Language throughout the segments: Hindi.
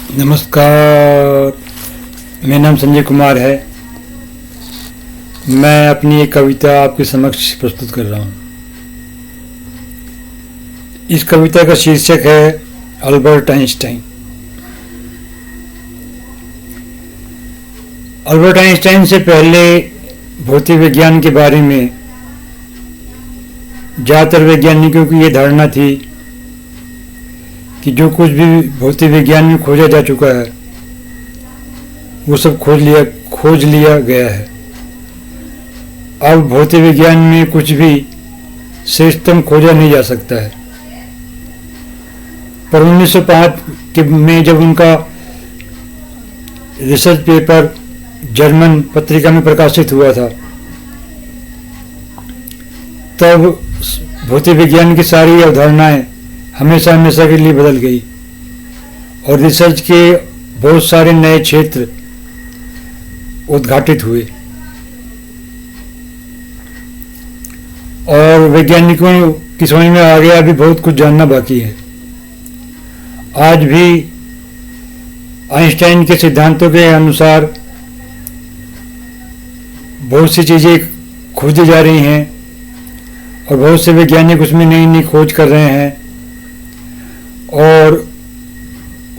नमस्कार। मेरा नाम संजय कुमार है। मैं अपनी एक कविता आपके समक्ष प्रस्तुत कर रहा हूँ। इस कविता का शीर्षक है अल्बर्ट आइंस्टाइन। अल्बर्ट आइंस्टाइन से पहले भौतिक विज्ञान के बारे में ज़्यादातर वैज्ञानिकों की ये धारणा थी कि जो कुछ भी भौतिक विज्ञान में खोजा जा चुका है वो सब खोज लिया गया है। अब भौतिक विज्ञान में कुछ भी श्रेष्ठतम खोजा नहीं जा सकता है। पर 1905 में जब उनका रिसर्च पेपर जर्मन पत्रिका में प्रकाशित हुआ था, तब भौतिक विज्ञान की सारी अवधारणाएं हमेशा के लिए बदल गई और रिसर्च के बहुत सारे नए क्षेत्र उद्घाटित हुए और वैज्ञानिकों की समझ में आ गया अभी बहुत कुछ जानना बाकी है। आज भी आइंस्टाइन के सिद्धांतों के अनुसार बहुत सी चीज़ें खोजी जा रही हैं और बहुत से वैज्ञानिक उसमें नई नई खोज कर रहे हैं और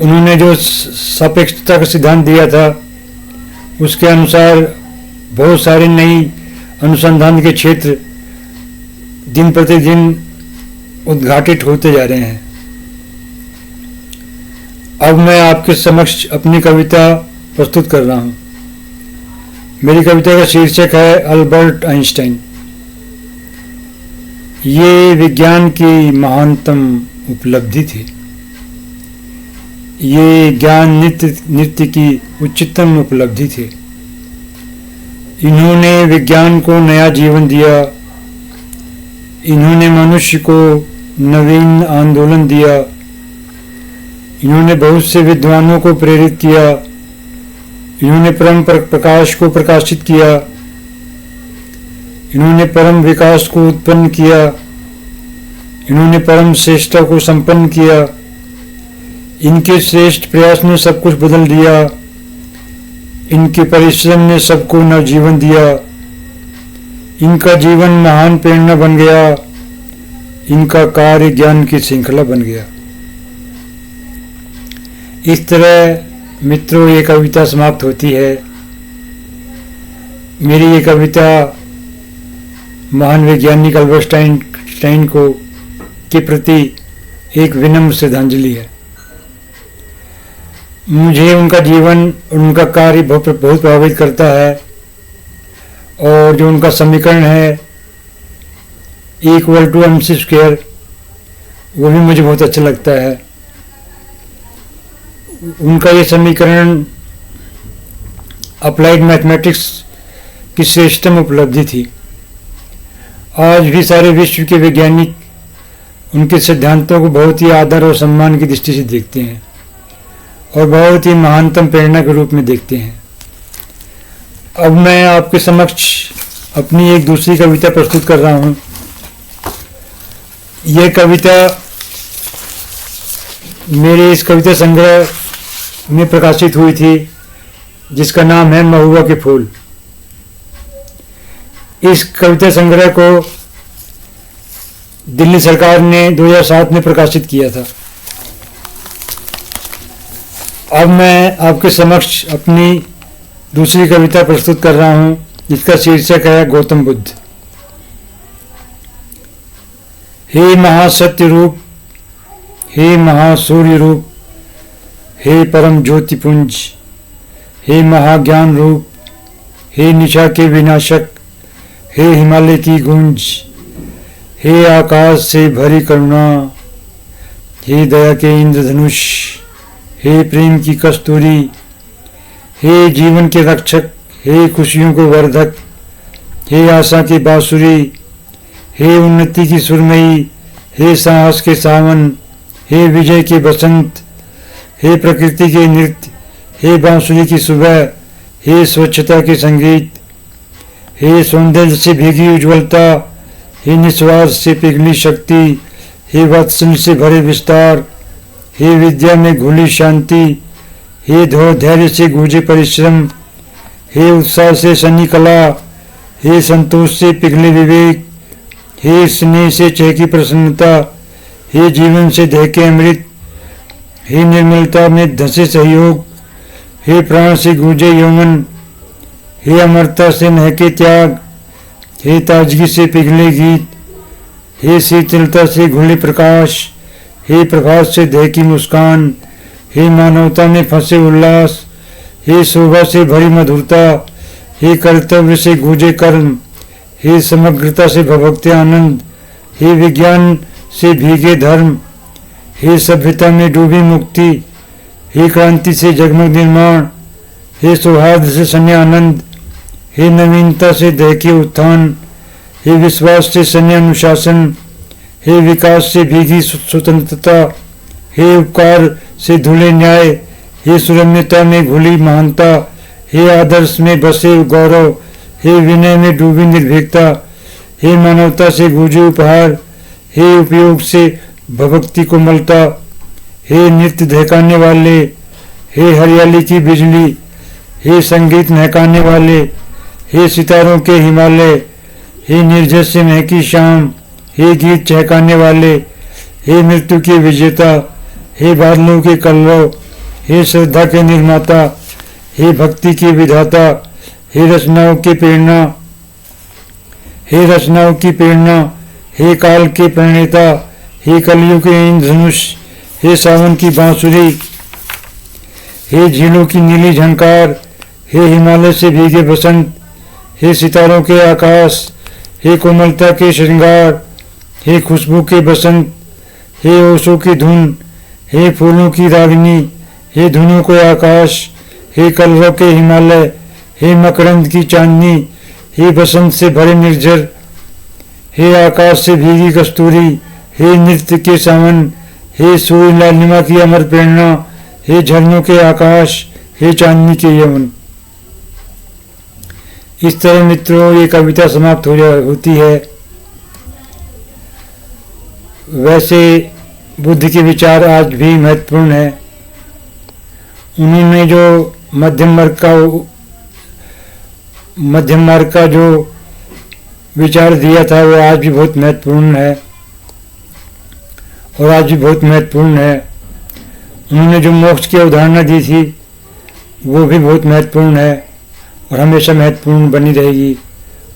उन्होंने जो सापेक्षता का सिद्धांत दिया था उसके अनुसार बहुत सारे नई अनुसंधान के क्षेत्र दिन प्रतिदिन उद्घाटित होते जा रहे हैं। अब मैं आपके समक्ष अपनी कविता प्रस्तुत कर रहा हूँ। मेरी कविता का शीर्षक है अल्बर्ट आइंस्टाइन। ये विज्ञान की महानतम उपलब्धि थी। ये ज्ञान नृत्य की उच्चतम उपलब्धि थी। इन्होंने विज्ञान को नया जीवन दिया। इन्होंने मनुष्य को नवीन आंदोलन दिया। इन्होंने बहुत से विद्वानों को प्रेरित किया। इन्होंने परम प्रकाश को प्रकाशित किया। इन्होंने परम विकास को उत्पन्न किया। इन्होंने परम श्रेष्ठता को संपन्न किया। इनके श्रेष्ठ प्रयास ने सब कुछ बदल दिया। इनके परिश्रम ने सबको नवजीवन दिया। इनका जीवन महान प्रेरणा बन गया। इनका कार्य ज्ञान की श्रृंखला बन गया। इस तरह मित्रों ये कविता समाप्त होती है। मेरी ये कविता महान वैज्ञानिक अल्बर्ट आइंस्टाइन को के प्रति एक विनम्र श्रद्धांजलि है। मुझे उनका जीवन और उनका कार्य बहुत प्रभावित करता है और जो उनका समीकरण है E=mc² वो भी मुझे बहुत अच्छा लगता है। उनका ये समीकरण अप्लाइड मैथमेटिक्स की श्रेष्ठतम उपलब्धि थी। आज भी सारे विश्व के वैज्ञानिक उनके सिद्धांतों को बहुत ही आदर और सम्मान की दृष्टि से देखते हैं और बहुत ही महानतम प्रेरणा के रूप में देखते हैं। अब मैं आपके समक्ष अपनी एक दूसरी कविता प्रस्तुत कर रहा हूँ। यह कविता मेरे इस कविता संग्रह में प्रकाशित हुई थी जिसका नाम है महुआ के फूल। इस कविता संग्रह को दिल्ली सरकार ने 2007 में प्रकाशित किया था। अब मैं आपके समक्ष अपनी दूसरी कविता प्रस्तुत कर रहा हूँ जिसका शीर्षक है गौतम बुद्ध। हे महासत्य रूप, हे महासूर्य रूप, हे परम ज्योतिपुंज, हे महाज्ञान रूप, हे निशा के विनाशक, हे हिमालय की गूंज, हे आकाश से भरी करुणा, हे दया के इंद्रधनुष, हे प्रेम की कस्तूरी, हे जीवन के रक्षक, हे खुशियों को वर्धक, हे आशा की बांसुरी, हे उन्नति की सुरमई, हे साहस के सावन, हे विजय के बसंत, हे प्रकृति के नृत्य, हे बांसुरी की सुबह, हे स्वच्छता के संगीत, हे सौंदर्य से भीगी उज्ज्वलता, हे निस्वार्थ से पिघली शक्ति, हे वात्सल्य से भरे विस्तार, हे विद्या में घुली शांति, हे धैर्य से गूंजे परिश्रम, हे उत्साह से सनी कला, हे संतोष से पिघले विवेक, हे स्नेह से चहकी प्रसन्नता, हे जीवन से दहके अमृत, हे निर्मलता में धसे सहयोग, हे प्राण से गूंजे यौवन, हे अमरता से महके त्याग, हे ताजगी से पिघले गीत, हे शीतलता से घुले प्रकाश, हे प्रभात से दहकी मुस्कान, हे मानवता में फंसे उल्लास, हे शोभा से भरी मधुरता, हे कर्तव्य से गूंजे कर्म, हे समग्रता से भभकते आनंद, हे विज्ञान से भीगे धर्म, हे सभ्यता में डूबी मुक्ति, हे क्रांति से जगमग निर्माण, हे सौहार्द से सन्य आनंद, हे नवीनता से दहके उत्थान, हे विश्वास से सन्य अनुशासन, हे विकास से भीगी स्वतंत्रता, हे उपकार से धुले न्याय, हे सुरम्यता में घुली महानता, हे आदर्श में बसे गौरव, हे विनय में डूबी निर्भीकता, हे मानवता से गूंजे उपहार, हे उपयोग से भक्ति कोमलता, हे नृत्य दहकाने वाले, हे हरियाली की बिजली, हे संगीत महकाने वाले, हे सितारों के हिमालय, हे निर्जस से महकी शाम, हे गीत चहकाने वाले, हे मृत्यु के विजेता, हे बादलों के कलरव, हे श्रद्धा के निर्माता, हे भक्ति के विधाता, हे रचनाओं की प्रेरणा, हे रचनाओं की प्रेरणा, हे काल के प्रणेता, हे कलियुग के इंद्रधनुष, हे सावन की बांसुरी, हे झीलों की नीली झंकार, हे हिमालय से भीगे बसंत, हे सितारों के आकाश, हे कोमलता के श्रृंगार, हे खुशबू के बसंत, हे ओशो की धुन, हे फूलों की रागिनी, हे धुनों के आकाश, हे कलरव के हिमालय, हे मकरंद की चांदनी, हे बसंत से भरे निर्झर, हे आकाश से भीगी कस्तूरी, हे नृत्य के सावन, हे सूर्य लालिमा की अमर प्रेरणा, हे झरनों के आकाश, हे चांदनी के यवन। इस तरह मित्रों ये कविता समाप्त होती है। वैसे बुद्ध के विचार आज भी महत्वपूर्ण है। उन्होंने जो मध्यम मार्ग का जो विचार दिया था वो आज भी बहुत महत्वपूर्ण है और आज भी बहुत महत्वपूर्ण है। उन्होंने जो मोक्ष की अवधारणा दी थी वो भी बहुत महत्वपूर्ण है और हमेशा महत्वपूर्ण बनी रहेगी।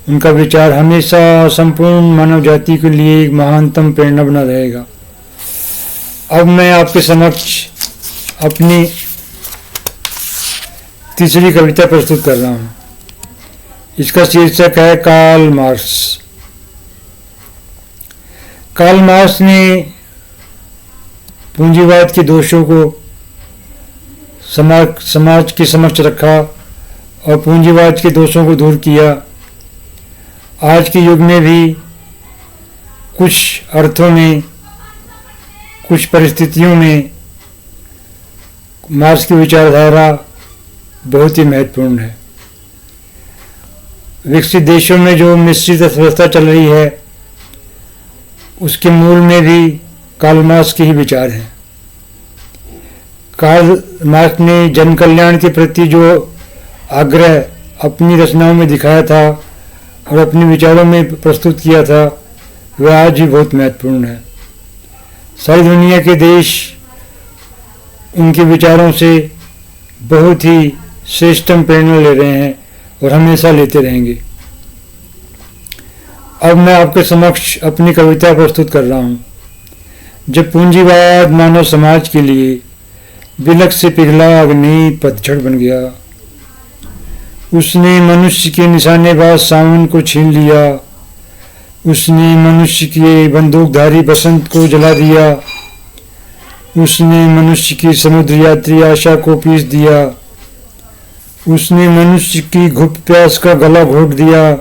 उनका विचार हमेशा संपूर्ण मानव जाति के लिए एक महानतम प्रेरणा बना रहेगा। अब मैं आपके समक्ष अपनी तीसरी कविता प्रस्तुत कर रहा हूँ। इसका शीर्षक है कार्ल मार्क्स। कार्ल मार्क्स ने पूंजीवाद के दोषों को समाज के समक्ष रखा और पूंजीवाद के दोषों को दूर किया। आज के युग में भी कुछ अर्थों में, कुछ परिस्थितियों में मार्क्स की विचारधारा बहुत ही महत्वपूर्ण है। विकसित देशों में जो मिश्रित अर्थव्यवस्था चल रही है उसके मूल में भी कार्ल मार्क्स के ही विचार हैं। कार्ल मार्क्स ने जन कल्याण के प्रति जो आग्रह अपनी रचनाओं में दिखाया था और अपने विचारों में प्रस्तुत किया था वह आज भी बहुत महत्वपूर्ण है। सारी दुनिया के देश उनके विचारों से बहुत ही श्रेष्ठतम प्रेरणा ले रहे हैं और हमेशा लेते रहेंगे। अब मैं आपके समक्ष अपनी कविता प्रस्तुत कर रहा हूँ। जब पूंजीवाद मानव समाज के लिए बिलख से पिघला अग्नि पतझड़ बन गया, उसने मनुष्य के निशानेबाज सावन को छीन लिया, उसने मनुष्य के बंदूकधारी बसंत को जला दिया, उसने मनुष्य की समुद्र यात्री आशा को पीस दिया, उसने मनुष्य की घुप प्यास का गला घोट दिया,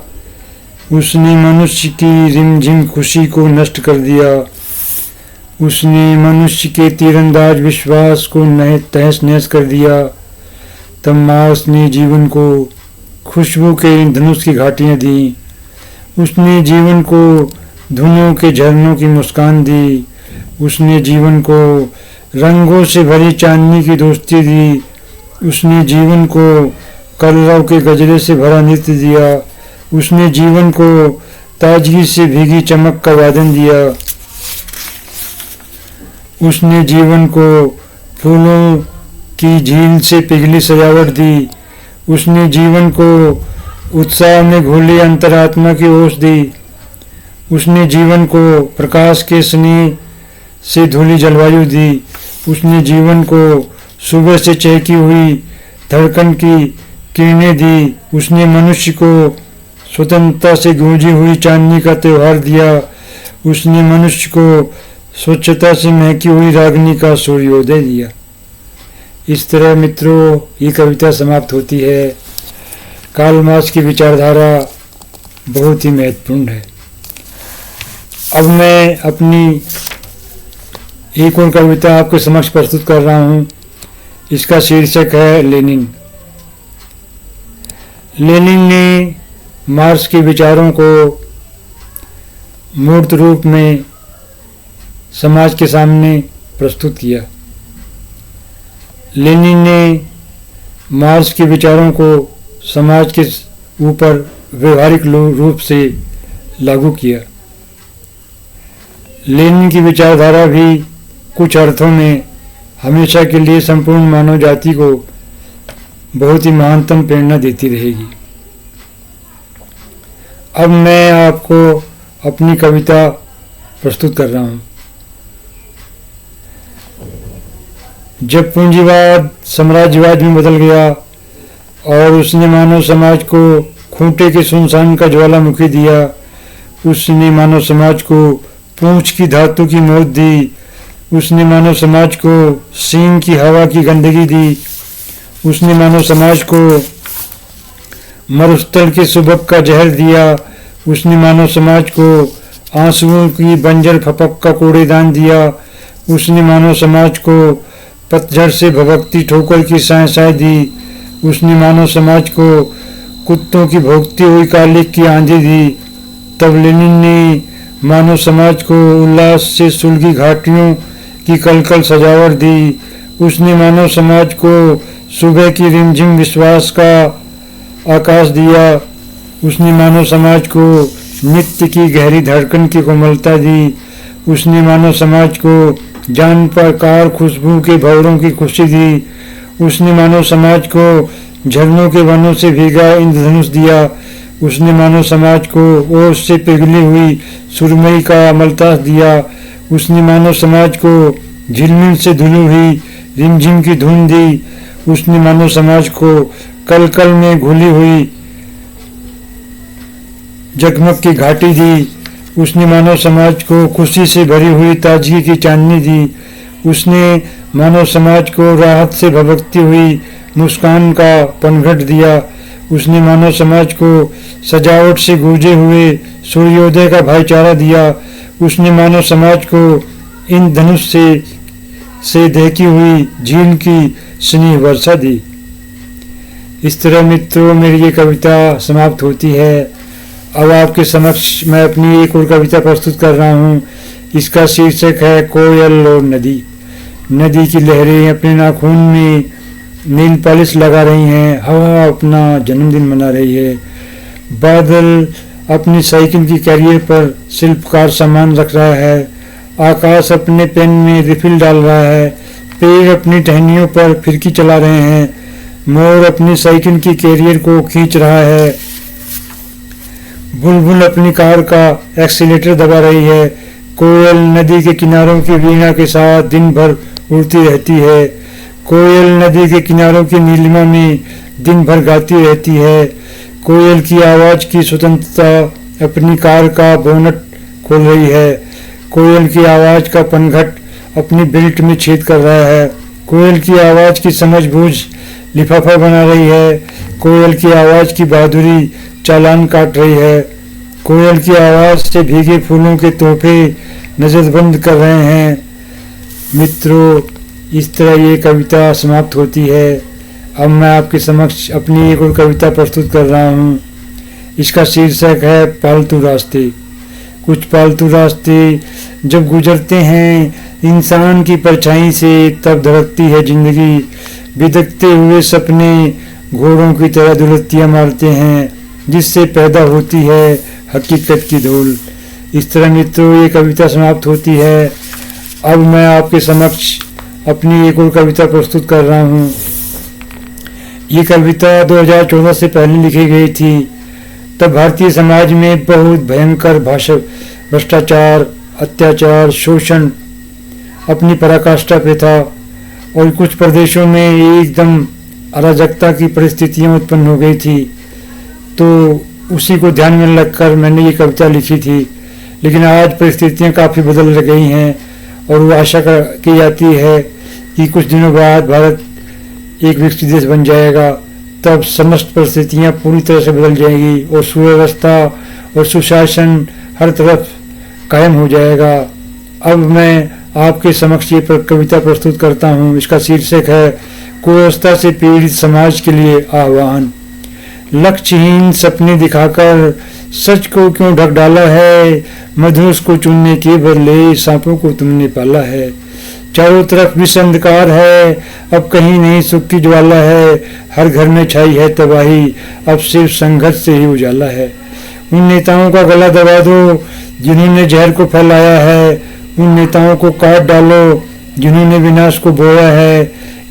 उसने मनुष्य की रिमझिम खुशी को नष्ट कर दिया, उसने मनुष्य के तीरंदाज विश्वास को तहस नहस कर दिया। तब मार्क्स ने जीवन को खुशबू के धनुष की घाटियाँ दी, उसने जीवन को धुनों के झरनों की मुस्कान दी, उसने जीवन को रंगों से भरी चांदनी की दोस्ती दी, उसने जीवन को कलरव के गजरे से भरा नृत्य दिया। उसने जीवन को ताजगी से भीगी चमक का वादन दिया। उसने जीवन को फूलों की झील से पिघली सजावट दी। उसने जीवन को उत्साह में घोली अंतरात्मा की ओस दी। उसने जीवन को प्रकाश के स्नेह से धुली जलवायु दी। उसने जीवन को सुबह से चहकी हुई धड़कन की किरणें दी। उसने मनुष्य को स्वतंत्रता से गूंजी हुई चांदनी का त्योहार दिया। उसने मनुष्य को स्वच्छता से महकी हुई रागनी का सूर्योदय दिया। इस तरह मित्रों ये कविता समाप्त होती है। कार्ल मार्क्स की विचारधारा बहुत ही महत्वपूर्ण है। अब मैं अपनी एक और कविता आपके समक्ष प्रस्तुत कर रहा हूँ। इसका शीर्षक है लेनिन। लेनिन ने मार्क्स के विचारों को मूर्त रूप में समाज के सामने प्रस्तुत किया। लेनिन ने मार्क्स के विचारों को समाज के ऊपर व्यवहारिक रूप से लागू किया। लेनिन की विचारधारा भी कुछ अर्थों में हमेशा के लिए संपूर्ण मानव जाति को बहुत ही महानतम प्रेरणा देती रहेगी। अब मैं आपको अपनी कविता प्रस्तुत कर रहा हूँ। जब पूंजीवाद साम्राज्यवाद में बदल गया और उसने मानव समाज को खूंटे के सुनसान का ज्वालामुखी दिया, उसने मानव समाज को पूंछ की धातु की मौत दी। उसने मानव समाज को सींग की हवा की गंदगी दी। उसने मानव समाज को मरुस्थल के सुबक का जहर दिया। उसने मानव समाज को आंसुओं की बंजर फपक का कूड़ेदान दिया। उसने मानव समाज को पतझड़ से भभकती ठोकर की साय दी। उसने मानव समाज को कुत्तों की भोगती हुई कालिक की आंधी दी। तब लेनिन ने मानव समाज को उल्लास से सुलगी घाटियों की कलकल सजावट दी। उसने मानव समाज को सुबह की रिमझिम विश्वास का आकाश दिया। उसने मानव समाज को नित्य की गहरी धड़कन की कोमलता दी। उसने मानव समाज को जान प्रकार खुशबू के भंवरों की खुशी दी। उसने मानव समाज को झरनों के वनों से भीगा इंद्रधनुष दिया। उसने मानव समाज को ओस से पिघली हुई सुरमई का अमलतास दिया। उसने मानव समाज को झिलमिल से धुली हुई रिमझिम की धुन दी। उसने मानव समाज को कल कल में घुली हुई जगमग की घाटी दी। उसने मानव समाज को खुशी से भरी हुई ताजगी की चांदनी दी। उसने मानव समाज को राहत से भभकती हुई मुस्कान का पनघट दिया। उसने मानव समाज को सजावट से गूंजे हुए सूर्योदय का भाईचारा दिया। उसने मानव समाज को इन धनुष से दहकी हुई झील की स्नेह वर्षा दी। इस तरह मित्रों मेरी ये कविता समाप्त होती है। अब आपके समक्ष मैं अपनी एक और कविता प्रस्तुत कर रहा हूँ। इसका शीर्षक है कोयल और नदी। नदी की लहरें अपने नाखून में नील पॉलिश लगा रही हैं। हवा अपना जन्मदिन मना रही है। बादल अपनी साइकिल की कैरियर पर शिल्पकार सामान रख रहा है। आकाश अपने पेन में रिफिल डाल रहा है। पेड़ अपनी टहनियों पर फिरकी चला रहे हैं। मोर अपनी साइकिल की कैरियर को खींच रहा है। बुलबुल अपनी कार का एक्सीलेटर दबा रही है। कोयल नदी के किनारों की वीणा के साथ दिन भर उड़ती रहती है। कोयल नदी के किनारों की नीलिमा में दिन भर गाती रहती है। कोयल की आवाज की स्वतंत्रता अपनी कार का बोनट खोल रही है। कोयल की आवाज का पनघट अपनी बेल्ट में छेद कर रहा है। कोयल की आवाज की समझबूझ लिफाफा बना रही है। कोयल की आवाज की बहादुरी चालान काट रही है। कोयल की आवाज से भीगे फूलों के तोहफे नजरबंद कर रहे हैं। मित्रों इस तरह ये कविता समाप्त होती है। अब मैं आपके समक्ष अपनी एक और कविता प्रस्तुत कर रहा हूँ। इसका शीर्षक है पालतू रास्ते। कुछ पालतू रास्ते जब गुजरते हैं इंसान की परछाई से तब धड़कती है जिंदगी, बिदकते हुए सपने घोड़ों की तरह दुलत्तियाँ मारते हैं, जिससे पैदा होती है हकीकत की धूल। इस तरह मित्रों ये कविता समाप्त होती है। अब मैं आपके समक्ष अपनी एक और कविता प्रस्तुत कर रहा हूँ। ये कविता 2014 से पहले लिखी गई थी। तब भारतीय समाज में बहुत भयंकर भाषा भ्रष्टाचार, अत्याचार, शोषण अपनी पराकाष्ठा पे था और कुछ प्रदेशों में एकदम अराजकता की परिस्थितियां उत्पन्न हो गई थी। तो उसी को ध्यान में रखकर मैंने ये कविता लिखी थी। लेकिन आज परिस्थितियां काफ़ी बदल गई हैं और वो आशा की जाती है कि कुछ दिनों बाद भारत एक विकसित देश बन जाएगा। तब समस्त परिस्थितियां पूरी तरह से बदल जाएगी और सुव्यवस्था और सुशासन हर तरफ कायम हो जाएगा। अब मैं आपके समक्ष ये कविता प्रस्तुत करता हूँ। इसका शीर्षक है कुव्यवस्था से पीड़ित समाज के लिए आह्वान। लक्ष्यहीन सपने दिखाकर सच को क्यों ढक डाला है, मधुस को चुनने के बदले सांपों को तुमने पाला है। चारों तरफ विष अंधकार है, अब कहीं नहीं सुख की ज्वाला है, हर घर में छाई है तबाही, अब सिर्फ संघर्ष से ही उजाला है। उन नेताओं का गला दबा दो जिन्होंने जहर को फैलाया है, उन नेताओं को काट डालो जिन्होंने विनाश को बोया है।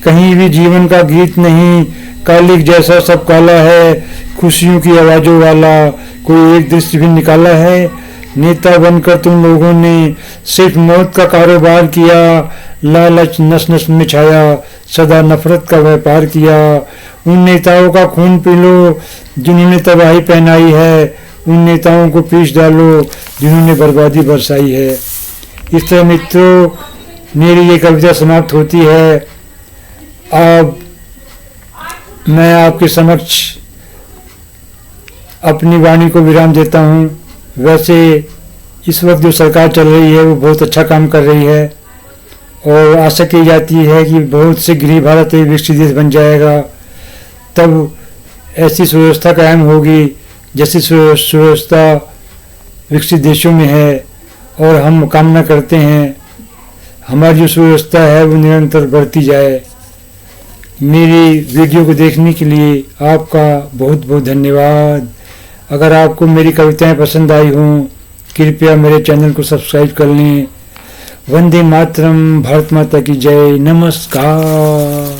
कहीं भी जीवन का गीत नहीं, कालिक जैसा सब काला है, खुशियों की आवाजों वाला कोई एक दृश्य भी निकाला है। नेता बनकर तुम लोगों ने सिर्फ मौत का कारोबार किया, लालच नस नस में छाया, सदा नफरत का व्यापार किया। उन नेताओं का खून पी लो जिन्होंने तबाही पहनाई है, उन नेताओं को पीस डालो जिन्होंने बर्बादी बरसाई है। इस तरह मित्रों मेरी ये कविता समाप्त होती है। अब मैं आपके समक्ष अपनी वाणी को विराम देता हूँ। वैसे इस वक्त जो सरकार चल रही है वो बहुत अच्छा काम कर रही है और आशा की जाती है कि बहुत शीघ्र ही भारत एक विकसित देश बन जाएगा। तब ऐसी सुव्यवस्था कायम होगी जैसी सुव्यवस्था विकसित देशों में है और हम कामना करते हैं हमारी जो सुव्यवस्था है वो निरंतर बढ़ती जाए। मेरी वीडियो को देखने के लिए आपका बहुत बहुत धन्यवाद। अगर आपको मेरी कविताएं पसंद आई हों कृपया मेरे चैनल को सब्सक्राइब कर लें। वंदे मातरम, भारत माता की जय, नमस्कार।